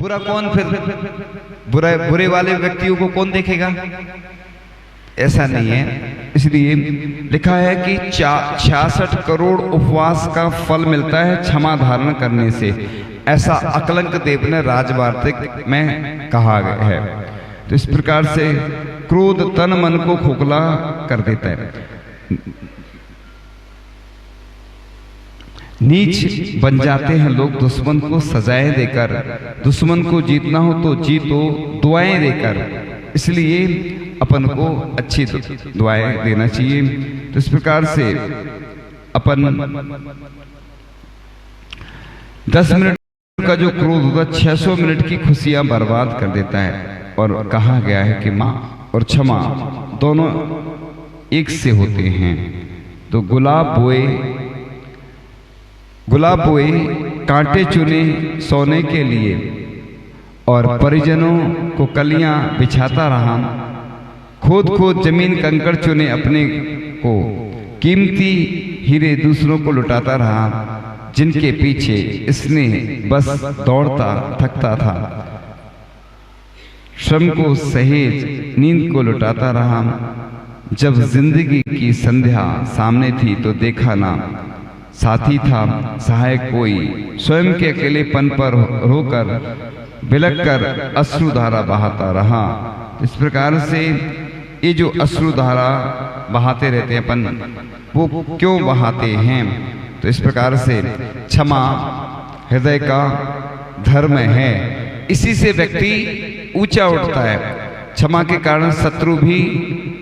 बुरा कौन फिर बुरे वाले व्यक्तियों को कौन देखेगा? ऐसा नहीं है। इसलिए लिखा है कि 66 करोड़ उपवास का फल मिलता है क्षमा धारण करने से। ऐसा अकलंक देव ने राजवार्तिक में कहा गया है। तो इस प्रकार से क्रोध तन मन को खोखला कर देता है। नीच बन जाते हैं लोग दुश्मन को सजाएं देकर। दुश्मन को जीतना हो तो जीतो दुआएं देकर। इसलिए अपन को अच्छी दुआएं देना चाहिए। तो इस प्रकार से अपन 10 मिनट का जो क्रोध होता है 600 मिनट की खुशियां बर्बाद कर देता है। और कहा गया है कि मां और क्षमा दोनों एक से होते हैं। तो गुलाब बोए कांटे चुने सोने के लिए, और परिजनों को कलियां बिछाता रहा। खोद जमीन कंकड़ चुने अपने को, कीमती हीरे दूसरों को लुटाता रहा। जिनके पीछे इसने बस दौड़ता थकता था। श्रम को सहेज नींद को लुटाता रहा। जब जिंदगी की संध्या सामने थी तो देखा ना साथी था सहायक कोई। स्वयं के अकेलेपन पर रोकर बिलक कर अश्रुधारा बहाता रहा। इस प्रकार से ये जो अश्रुधारा बहाते रहते हैं अपन, वो क्यों बहाते हैं? तो इस प्रकार से क्षमा हृदय का धर्म है। इसी से व्यक्ति ऊंचा उठता है। क्षमा के कारण शत्रु भी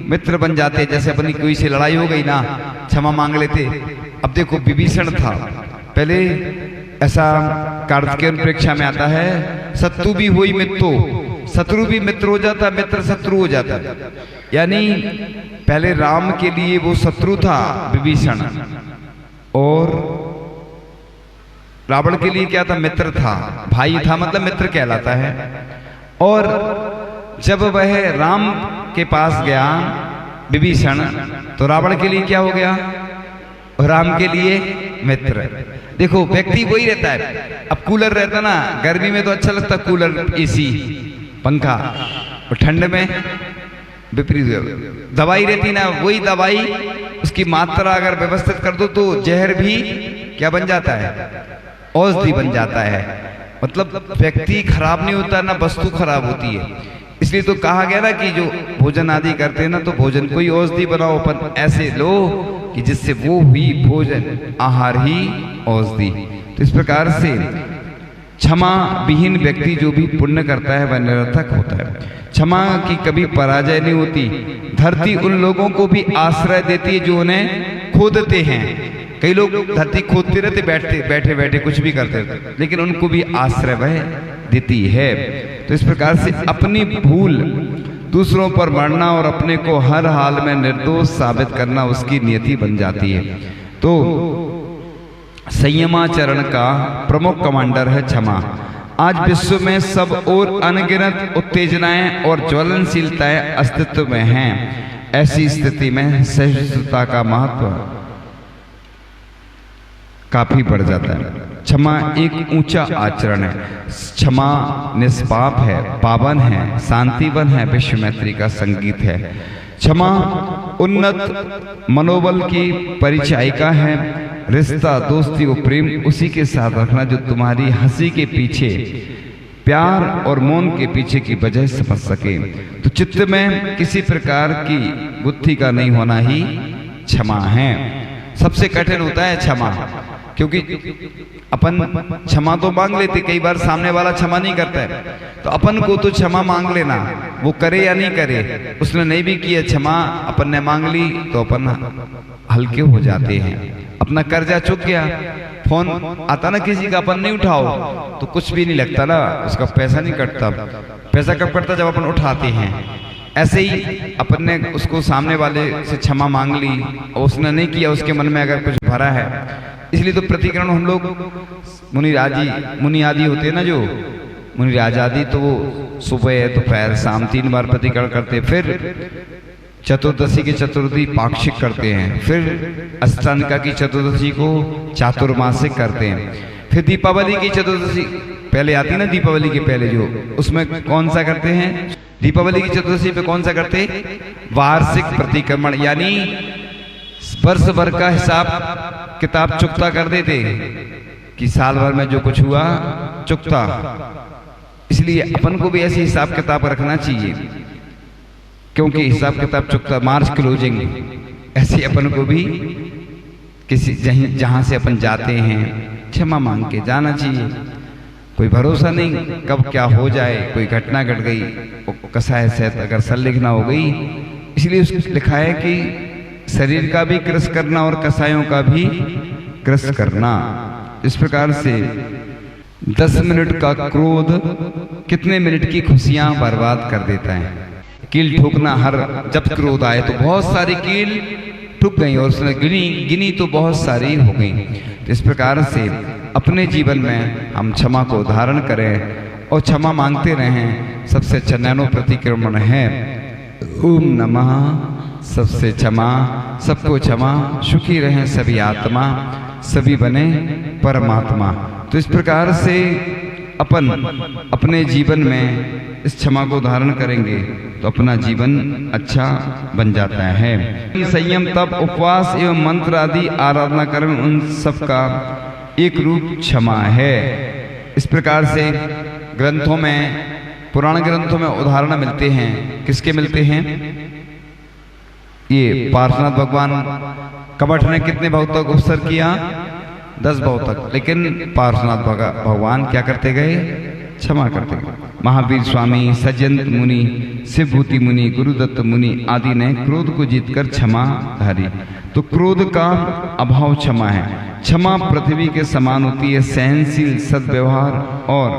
मित्र बन जाते हैं। जैसे अपनी कोई से लड़ाई हो गई ना, क्षमा मांग लेते। अब देखो विभीषण था, पहले ऐसा कार्तिकेय परीक्षा में आता है, शत्रु भी हुई मित्रो, शत्रु भी मित्र हो जाता, मित्र शत्रु हो जाता। यानी पहले राम के लिए वो शत्रु था विभीषण, और रावण के लिए क्या था? मित्र था, भाई था, मतलब मित्र कहलाता है। और जब वह राम के पास गया विभीषण, तो रावण के लिए क्या हो गया? राम के लिए मित्र। देखो व्यक्ति वही रहता है। अब कूलर रहता ना, गर्मी में तो अच्छा लगता कूलर, एसी, पंखा, और ठंड में विपरीत। दवाई रहती ना, वही दवाई उसकी मात्रा अगर व्यवस्थित कर दो तो जहर भी क्या बन जाता है? औषधि बन जाता है। मतलब व्यक्ति खराब नहीं होता ना, वस्तु खराब होती है। इसलिए तो कहा गया ना कि जो भोजन आदि करते हैं ना, तो भोजन को ही औषधि बनाओ, अपन ऐसे लो कि जिससे वो हुई भोजन आहार ही औषधि। तो इस प्रकार से क्षमा विहीन व्यक्ति जो भी पुण्य करता है वह निरर्थक होता है। क्षमा की कभी पराजय नहीं होती। धरती उन लोगों को भी आश्रय देती है जो उन्हें खोदते हैं। कई लोग धरती खोदते रहते, बैठे बैठे कुछ भी करते रहते, लेकिन उनको भी आश्रय वह देती है। तो इस प्रकार से अपनी भूल दूसरों पर मरना और अपने को हर हाल में निर्दोष साबित करना उसकी नियति बन जाती है। तो संयमाचरण का प्रमुख कमांडर है क्षमा। आज विश्व में सब और अनगिनत उत्तेजनाएं और ज्वलनशीलताएं अस्तित्व में हैं। ऐसी स्थिति में सहिष्णुता का महत्व काफी बढ़ जाता है। क्षमा एक ऊंचा आचरण है। क्षमा निष्पाप है, पावन है, शांतिवन है, विश्व मैत्री का संगीत है। क्षमा उन्नत मनोबल की परिचायिका है। रिश्ता, दोस्ती और प्रेम उसी के साथ रखना जो तुम्हारी हंसी के पीछे, प्यार और मौन के पीछे की वजह समझ सके। तो चित्त में किसी प्रकार की गुत्थी का नहीं होना ही क्षमा है। सबसे कठिन होता है क्षमा, क्योंकि अपन क्षमा तो मांग लेते, कई बार सामने वाला क्षमा नहीं करता है, तो अपन को तो क्षमा मांग लेना, वो करे या नहीं करे। उसने नहीं भी किया क्षमा, अपन ने मांग ली, तो अपन हल्के हो जाते हैं। अपना कर्जा चुक गया, फोन आता ना किसी का, अपन नहीं उठाओ तो कुछ भी नहीं लगता ना, उसका पैसा नहीं कटता। पैसा कब कटता? जब अपन उठाते हैं। ऐसे ही अपन ने उसको सामने वाले से क्षमा मांग ली और उसने नहीं किया, उसके मन में अगर कुछ भरा है, इसलिए तो प्रतिकरण हम लोग मुनि आदि होते हैं ना, जो मुनि आदि, तो वो सुबह दोपहर शाम 3 बार प्रतिकरण करते। फिर चतुर्दशी की चतुर्थी पाक्षिक करते हैं। फिर अष्टानिका की चतुर्दशी को चातुर्मासिक करते हैं। फिर दीपावली की चतुर्दशी पहले आती ना दीपावली के पहले जो, उसमें कौन सा करते हैं? दीपावली की चतुर्दशी पे कौन सा करते? वार्षिक प्रतिक्रमण, यानी वर्ष भर का हिसाब किताब चुकता कर देते कि साल भर में जो कुछ हुआ चुकता। इसलिए अपन को भी ऐसे हिसाब किताब रखना चाहिए, क्योंकि हिसाब किताब चुकता, मार्च क्लोजिंग, ऐसे अपन को भी किसी जहां से अपन जाते हैं क्षमा मांग के जाना चाहिए। कोई भरोसा नहीं कब क्या हो जाए, कोई घटना घट गई, कसाय सहित अगर संलिग्न हो गई। इसलिए उसमें लिखा है कि शरीर का भी कृष करना और कसायों का भी कृष करना। इस प्रकार से 10 मिनट का क्रोध कितने मिनट की खुशियां बर्बाद कर देता है। कील ठोकना, हर जब क्रोध आए तो बहुत सारी कील ठुक गई और उसने गिनी तो बहुत सारी हो गई। तो इस प्रकार से अपने जीवन में हम क्षमा को धारण करें और क्षमा मांगते रहें। सबसे अच्छा नैनो प्रतिक्रमण है ओम नमः, सबसे क्षमा, सबको क्षमा, सुखी रहें सभी आत्मा, सभी बने परमात्मा। तो इस प्रकार से अपन अपने जीवन में इस क्षमा को धारण करेंगे तो अपना जीवन अच्छा बन जाता है। संयम, तप, उपवास एवं मंत्र आदि आराधना कर्म, उन सब का एक रूप क्षमा है। इस प्रकार से ग्रंथों में, पुराण ग्रंथों में उदाहरण मिलते हैं। किसके मिलते हैं? ये पार्श्वनाथ भगवान कपट ने कितने भाव तक उपसर किया? 10 भाव तक, लेकिन पार्श्वनाथ भगवान क्या करते गए? क्षमा करते गए। महावीर स्वामी, सज्जन मुनि, शिवभूति मुनि, गुरुदत्त मुनि आदि ने क्रोध को जीतकर क्षमा धारी। तो क्रोध का अभाव क्षमा है। क्षमा पृथ्वी के समान होती है, सहनशील, सद्व्यवहार और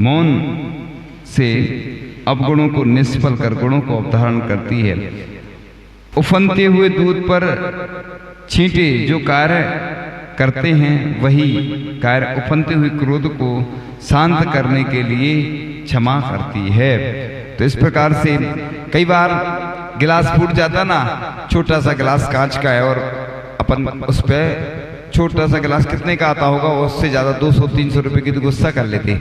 मौन से अवगुणों को निष्फल कर गुणों को अवधारण करती है। उफनते हुए दूध पर छींटे जो कार्य करते हैं वही कार्य उफनते हुए क्रोध को शांत करने के लिए क्षमा करती है। तो इस प्रकार से कई बार गिलास फूट जाता ना, छोटा सा गिलास कांच का है और अपन उस पे छोटा सा गिलास कितने का आता होगा, उससे ज्यादा 200-300 रुपए की तो गुस्सा कर लेते।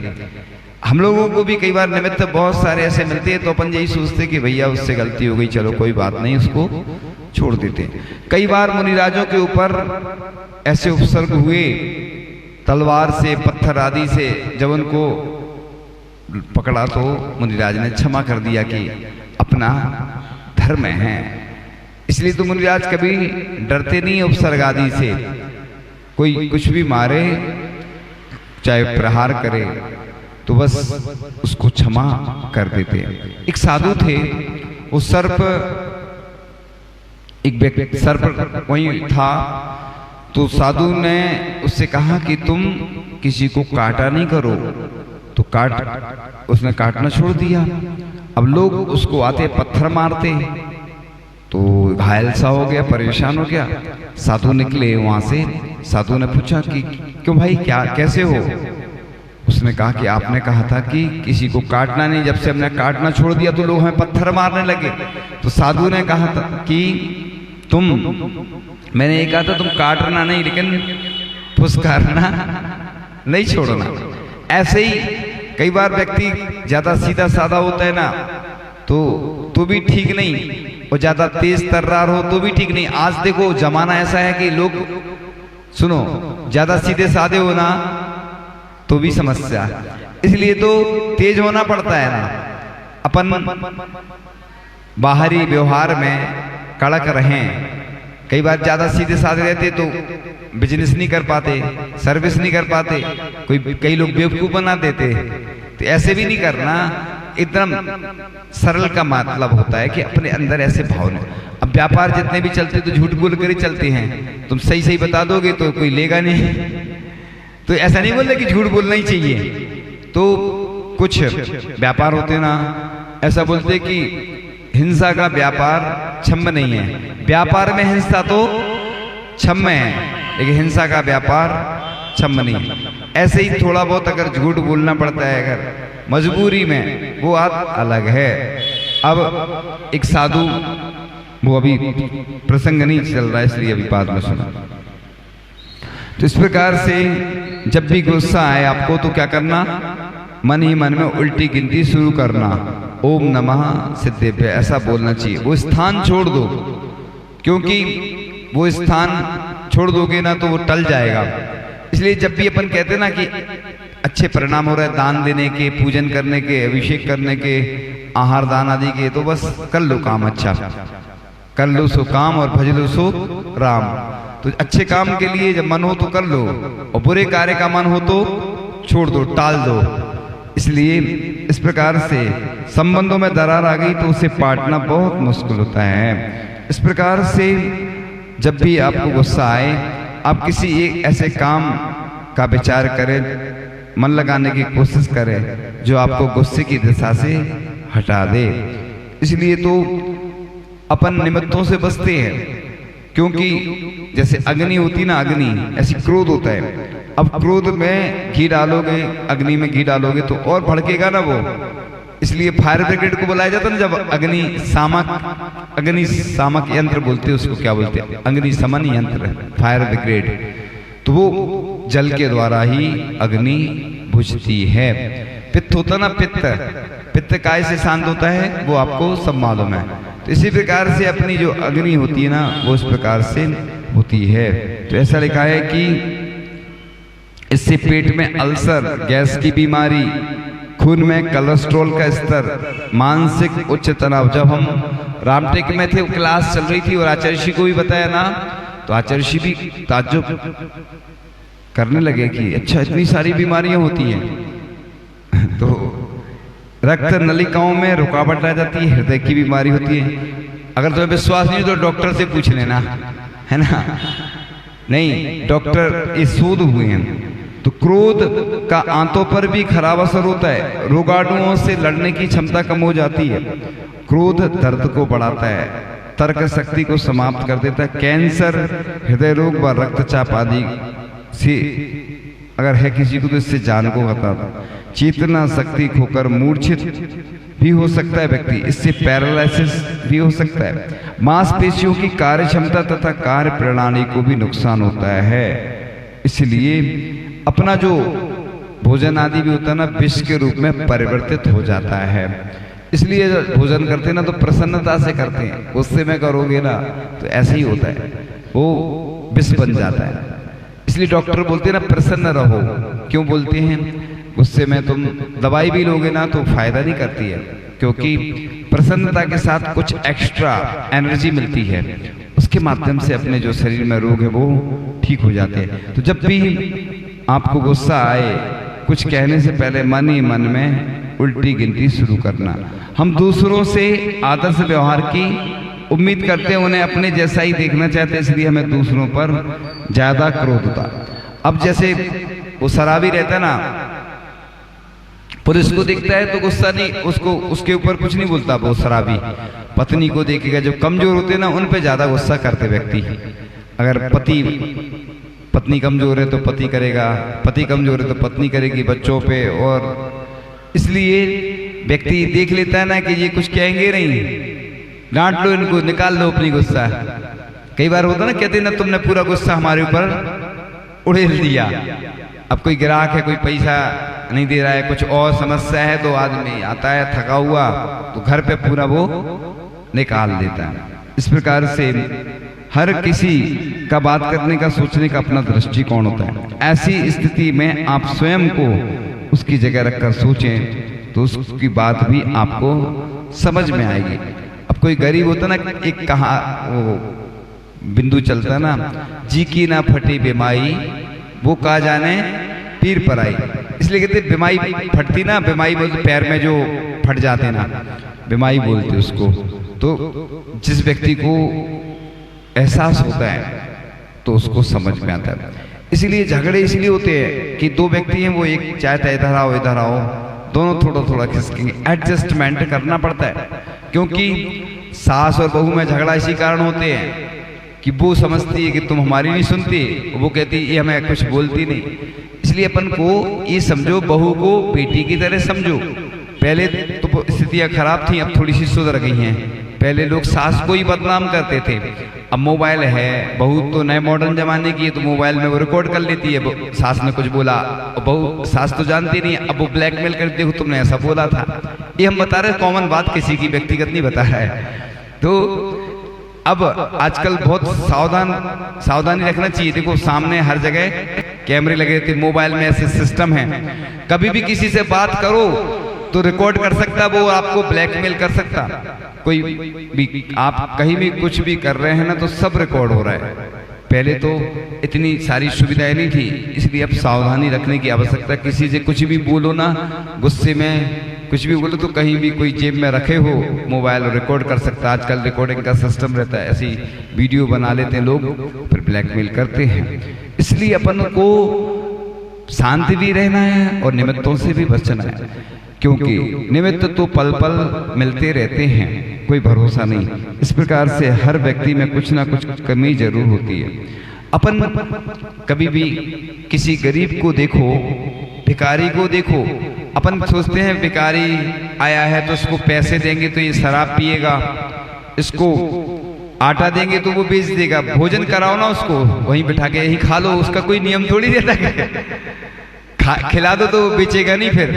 हम लोगों को भी कई बार निमित्त बहुत सारे ऐसे मिलते हैं तो अपन यही सोचते कि भैया उससे गलती हो गई, चलो कोई बात नहीं, उसको छोड़ देते। कई बार मुनिराजों के ऊपर ऐसे उपसर्ग हुए तलवार से, पत्थर आदि से, जब उनको पकड़ा तो मुनिराज ने क्षमा कर दिया कि अपना धर्म है। इसलिए तो मुनिराज कभी डरते नहीं उपसर्ग आदि से। कोई कुछ भी मारे, चाहे प्रहार करे, तो बस उसको क्षमा कर देते। एक साधु थे, वो सर्प, एक व्यक्ति सर्प वहीं था, तो साधु ने उससे कहा कि तुम किसी को काटा नहीं करो, तो उसने काटना छोड़ दिया। अब लोग उसको आते पत्थर मारते, तो घायल सा हो गया, परेशान हो गया। साधु निकले वहां से, साधु ने पूछा कि क्यों भाई, क्या कैसे हो? उसने कहा कि आपने कहा था कि किसी को काटना नहीं, जब से हमने काटना छोड़ दिया तो लोग हमें पत्थर मारने लगे। तो साधु ने कहा था कि मैंने ये कहा था तुम काटना नहीं, लेकिन फुसकारना नहीं छोड़ना। ऐसे ही कई बार व्यक्ति ज्यादा सीधा साधा होता है ना, तो भी ठीक नहीं, और ज्यादा तेज तर्रार हो तो भी ठीक नहीं। आज देखो जमाना ऐसा है कि लोग, सुनो, ज्यादा सीधे साधे हो ना तो भी समस्या, इसलिए तो तेज होना पड़ता है ना। अपन बाहरी व्यवहार में कड़क रहें। कई बार ज्यादा सीधे साधे रहते तो बिजनेस नहीं कर पाते, सर्विस नहीं कर पाते, कई लोग बेवकूफ बना देते। तो ऐसे भी नहीं करना, एकदम सरल का मतलब होता है कि अपने अंदर ऐसे भाव नहीं। अब व्यापार जितने भी चलते तो झूठ बोल कर ही चलते हैं। तुम सही सही बता दोगे तो कोई लेगा नहीं। तो ऐसा नहीं बोलते कि झूठ बोलना ही चाहिए। तो कुछ व्यापार होते ना, ऐसा बोलते कि हिंसा का व्यापार क्षम्य नहीं है। व्यापार में हिंसा तो क्षम्य है, लेकिन हिंसा का व्यापार क्षम्य नहीं है। ऐसे ही थोड़ा बहुत अगर झूठ बोलना पड़ता है अगर मजबूरी में, वो बात अलग है। अब एक साधु, वो अभी प्रसंग नहीं चल रहा है इसलिए अभी बाद में सुना। तो इस प्रकार से जब भी गुस्सा आए आपको तो क्या करना, मन ही मन में उल्टी गिनती शुरू करना, ओम नमः सिद्धेभ्य ऐसा बोलना चाहिए। वो स्थान छोड़ दो, क्योंकि वो स्थान छोड़ दोगे ना तो वो टल जाएगा। इसलिए जब भी अपन कहते हैं ना कि अच्छे परिणाम हो रहे हैं दान देने के, पूजन करने के, अभिषेक करने के, आहार दान आदि के, तो बस कर लो काम अच्छा, कर लो सो काम और भज लो सो राम। तो अच्छे काम के लिए जब मन हो तो कर लो, और बुरे कार्य का मन हो तो छोड़ दो, टाल दो। इसलिए इस प्रकार से संबंधों में दरार आ गई तो उसे पाटना बहुत मुश्किल होता है। इस प्रकार से जब भी आपको गुस्सा आए, आप किसी एक ऐसे काम का विचार करें, मन लगाने की कोशिश करें जो आपको गुस्से की दिशा से हटा दे। इसलिए तो अपन निमित्तों से बचते हैं, क्योंकि जैसे अग्नि होती ना, अग्नि ऐसी क्रोध होता है। अब क्रोध में घी डालोगे, अग्नि में घी डालोगे तो और भड़केगा ना वो। इसलिए फायर ब्रिगेड को बुलाया जाता है ना, जब अग्नि शामक यंत्र बोलते हैं उसको, क्या बोलते हैं, अग्निशमन यंत्र, फायर ब्रिगेड। तो वो जल के द्वारा ही अग्नि बुझती है। पित्त होता ना, पित्त काय से शांत होता है वो आपको सब मालूम है। तो इसी प्रकार से अपनी जो अग्नि होती है ना वो इस प्रकार से होती है। तो ऐसा लिखा है कि इससे पेट में अल्सर, गैस की बीमारी, खून में कोलेस्ट्रॉल का स्तर, मानसिक उच्च तनाव। जब हम रामटेक में थे, क्लास चल रही थी और आचार्य जी को भी बताया ना, तो आचार्य जी भी ताज्जुब करने लगे कि अच्छा इतनी सारी बीमारियां होती हैं। तो रक्त नलिकाओं में रुकावट आ जाती है, हृदय की बीमारी होती है। अगर तुम्हें विश्वास नहीं तो डॉक्टर से पूछ लेना, है ना। नहीं, डॉक्टर ये शोध हुए हैं। तो क्रोध का आंतों पर भी खराब असर होता है, रोगाणुओं से लड़ने की क्षमता कम हो जाती है। क्रोध दर्द को बढ़ाता है, तर्क शक्ति को समाप्त कर देता है। कैंसर, हृदय रोग व रक्तचाप आदि से अगर है किसी को तो इससे जान को खतरा। चेतना शक्ति खोकर मूर्छित भी हो सकता है व्यक्ति, इससे पैरालिसिस भी हो सकता है। मांसपेशियों की कार्य क्षमता तथा कार्य प्रणाली को भी नुकसान होता है। इसलिए अपना जो भोजन आदि भी होता है ना, विष के रूप में परिवर्तित हो जाता है। इसलिए जब भोजन करते हैं ना तो प्रसन्नता से करते हैं, गुस्से में करोगे ना तो ऐसे ही होता है, वो विष बन जाता है। इसलिए डॉक्टर बोलते हैं ना प्रसन्न रहो। क्यों बोलते हैं? गुस्से में तुम दवाई भी लोगे ना तो फायदा नहीं करती है, क्योंकि प्रसन्नता के साथ कुछ एक्स्ट्रा एनर्जी मिलती है, उसके माध्यम से अपने जो शरीर में रोग है वो ठीक हो जाते हैं। तो जब भी आपको गुस्सा आए, कुछ कहने से पहले मन ही मन में उल्टी गिनती शुरू करना। हम दूसरों से आदर्श व्यवहार की उम्मीद करते हैं, उन्हें अपने जैसा ही देखना चाहते हैं, इसलिए हमें दूसरों पर ज्यादा क्रोध होता। अब जैसे वो शराबी रहता है ना, पुलिस को देखता है तो गुस्सा नहीं, उसको उसके ऊपर कुछ नहीं बोलता। वो शराबी पत्नी को देखेगा, जो कमजोर होते हैं ना उन पे ज्यादा गुस्सा करते व्यक्ति। अगर पत्नी कमजोर है तो पति करेगा, पति कमजोर है तो पत्नी करेगी बच्चों पे। और इसलिए व्यक्ति देख लेता है ना कि ये कुछ कहेंगे नहीं, डांट लो इनको, निकाल लो अपनी गुस्सा। कई बार होता ना, कहते ना तुमने पूरा गुस्सा हमारे ऊपर उड़ेल दिया। अब कोई ग्राहक है, कोई पैसा नहीं दे रहा है, कुछ और समस्या है, तो आदमी आता है थका हुआ तो घर पे पूरा वो निकाल देता है। इस प्रकार से हर किसी का बात करने का, सोचने का अपना दृष्टिकोण होता है। ऐसी स्थिति में आप स्वयं को उसकी जगह रखकर सोचें तो उसकी बात भी आपको समझ में आएगी। अब कोई गरीब होता ना, एक कहा वो बिंदु चलता है ना, जी की ना फटी बिमाई वो कहा जाने पीर पर आई। इसलिए कहते बिमाई फटती ना, बिमाई बोलते पैर में जो फट जाते ना, बिमाई बोलते उसको। तो जिस व्यक्ति को एहसास होता है तो उसको समझ में आता है। इसलिए झगड़े इसलिए होते हैं कि दो व्यक्ति हैं, वो एक चाहता है इधर आओ इधर आओ, दोनों थोड़ा थोड़ा खिसकेंगे, एडजस्टमेंट करना पड़ता है। क्योंकि सास और बहू में झगड़ा इसी कारण होते हैं कि वो समझती है कि तुम हमारी नहीं सुनती, वो कहती ये हमें कुछ बोलती नहीं। इसलिए अपन को ये समझो, बहू को बेटी की तरह समझो। पहले तो स्थितियां खराब थी, अब थोड़ी सी सुधर गई हैं। पहले लोग सास को ही बदनाम करते थे, अब मोबाइल है, बहू तो नए मॉडर्न जमाने की है, तो मोबाइल में वो रिकॉर्ड कर लेती है, सास ने कुछ बोला, बहू सास तो जानती नहीं है, अब वो ब्लैकमेल कर, देखो तुमने ऐसा बोला था। ये हम बता रहे कॉमन बात, किसी की व्यक्तिगत नहीं बता रहा है। तो अब आजकल बहुत सावधानी रखना चाहिए। देखो सामने हर जगह कैमरे लगे थे, मोबाइल में ऐसे सिस्टम है, कभी भी किसी से बात करो तो रिकॉर्ड कर सकता, वो आपको ब्लैकमेल कर सकता। कोई भी आप कहीं भी कुछ भी कर रहे हैं ना, तो सब रिकॉर्ड हो रहा है। पहले तो इतनी सारी सुविधाएं नहीं थी, इसलिए अब सावधानी रखने की आवश्यकता। किसी से कुछ भी बोलो ना, गुस्से में कुछ भी बोलो तो कहीं भी कोई जेब में रखे हो मोबाइल और रिकॉर्ड कर सकता। आजकल रिकॉर्डिंग का सिस्टम रहता है, ऐसी वीडियो बना लेते हैं लोग, फिर ब्लैकमेल करते हैं। इसलिए अपन को शांति भी रहना है और निमित्तों से भी बचना है, क्योंकि निमित्त तो पल पल मिलते रहते हैं, कोई भरोसा नहीं। इस प्रकार से हर व्यक्ति में कुछ ना कुछ कमी जरूर होती है। अपन कभी भी किसी गरीब को देखो, भिखारी को देखो, अपन सोचते हैं भिखारी आया है तो इसको पैसे देंगे तो ये शराब पिएगा, इसको आटा देंगे तो वो बेच देगा, भोजन कराओ ना उसको, वहीं बिठा के यही खा लो, उसका कोई नियम थोड़ी रहता है। खिला दो तो बेचेगा नहीं फिर।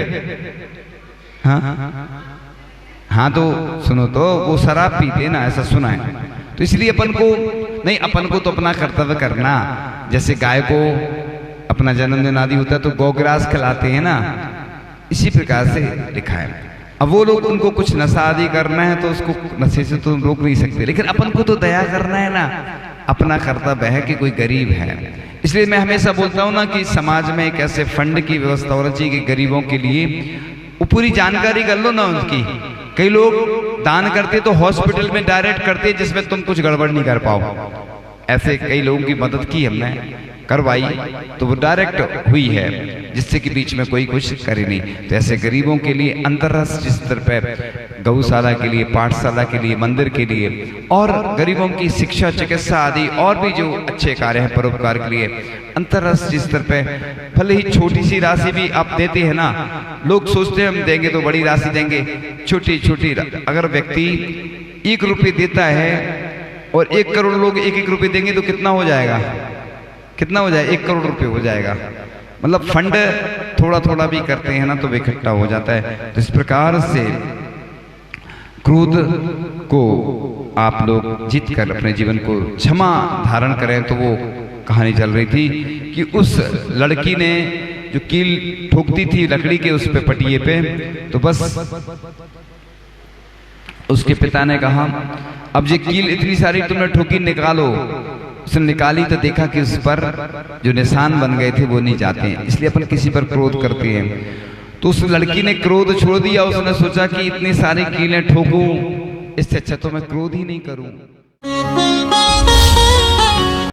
हाँ तो सुनो, तो वो शराब पीते ना, ऐसा सुना है। तो इसलिए अपन को नहीं, अपन को तो अपना कर्तव्य करना। जैसे गाय को अपना जन्मदिन आदि होता है तो गौग्रास खिलाते हैं ना, इसी प्रकार से लिखा है। अब वो लोग, उनको कुछ नशा आदि करना है तो उसको नशे से तो रोक नहीं सकते, लेकिन अपन को तो दया करना है ना, अपना कर्तव्य है कि कोई गरीब है। इसलिए मैं हमेशा बोलता हूँ ना कि समाज में एक ऐसे फंड की व्यवस्था होनी चाहिए कि गरीबों के लिए वो पूरी जानकारी कर लो ना उनकी। कई लोग दान करते तो हॉस्पिटल में डायरेक्ट करते जिसमें तुम कुछ गड़बड़ नहीं कर पाओ। ऐसे कई लोगों की मदद की हमने, करवाई, तो वो डायरेक्ट हुई है, जिससे कि बीच में कोई कुछ करे नहीं। तो ऐसे गरीबों के लिए अंतर्राष्ट्रीय स्तर पर गौशाला के लिए, पाठशाला के लिए, मंदिर के लिए, और गरीबों की शिक्षा, चिकित्सा आदि और भी जो अच्छे कार्य हैं परोपकार के लिए अंतर्राष्ट्रीय स्तर पे, भले ही छोटी सी राशि भी आप देते हैं ना, लोग सोचते हैं हम देंगे तो बड़ी राशि देंगे, छोटी छोटी। अगर व्यक्ति 1 रुपये देता है और 1 करोड़ लोग 1-1 रुपये देंगे तो कितना हो जाएगा, कितना हो जाए, 1 करोड़ रुपये हो जाएगा। मतलब फंड थोड़ा थोड़ा भी करते हैं ना तो इकट्ठा हो जाता है। तो इस प्रकार से क्रोध को आप लोग जीत कर अपने जीवन को क्षमा धारण करें। तो वो कहानी चल रही थी कि उस लड़की ने जो कील ठोकती थी लकड़ी के उस पे पटिए पे, तो बस उसके पिता ने कहा अब ये कील इतनी सारी तुमने ठोकी, निकालो। उसने निकाली तो देखा कि उस पर जो निशान बन गए थे वो नहीं जाते हैं। इसलिए अपन किसी पर क्रोध करते हैं। तो उस लड़की ने क्रोध छोड़ दिया, उसने सोचा कि इतनी सारी कीलें ठोकूं, इससे अच्छा तो मैं क्रोध ही नहीं करूं।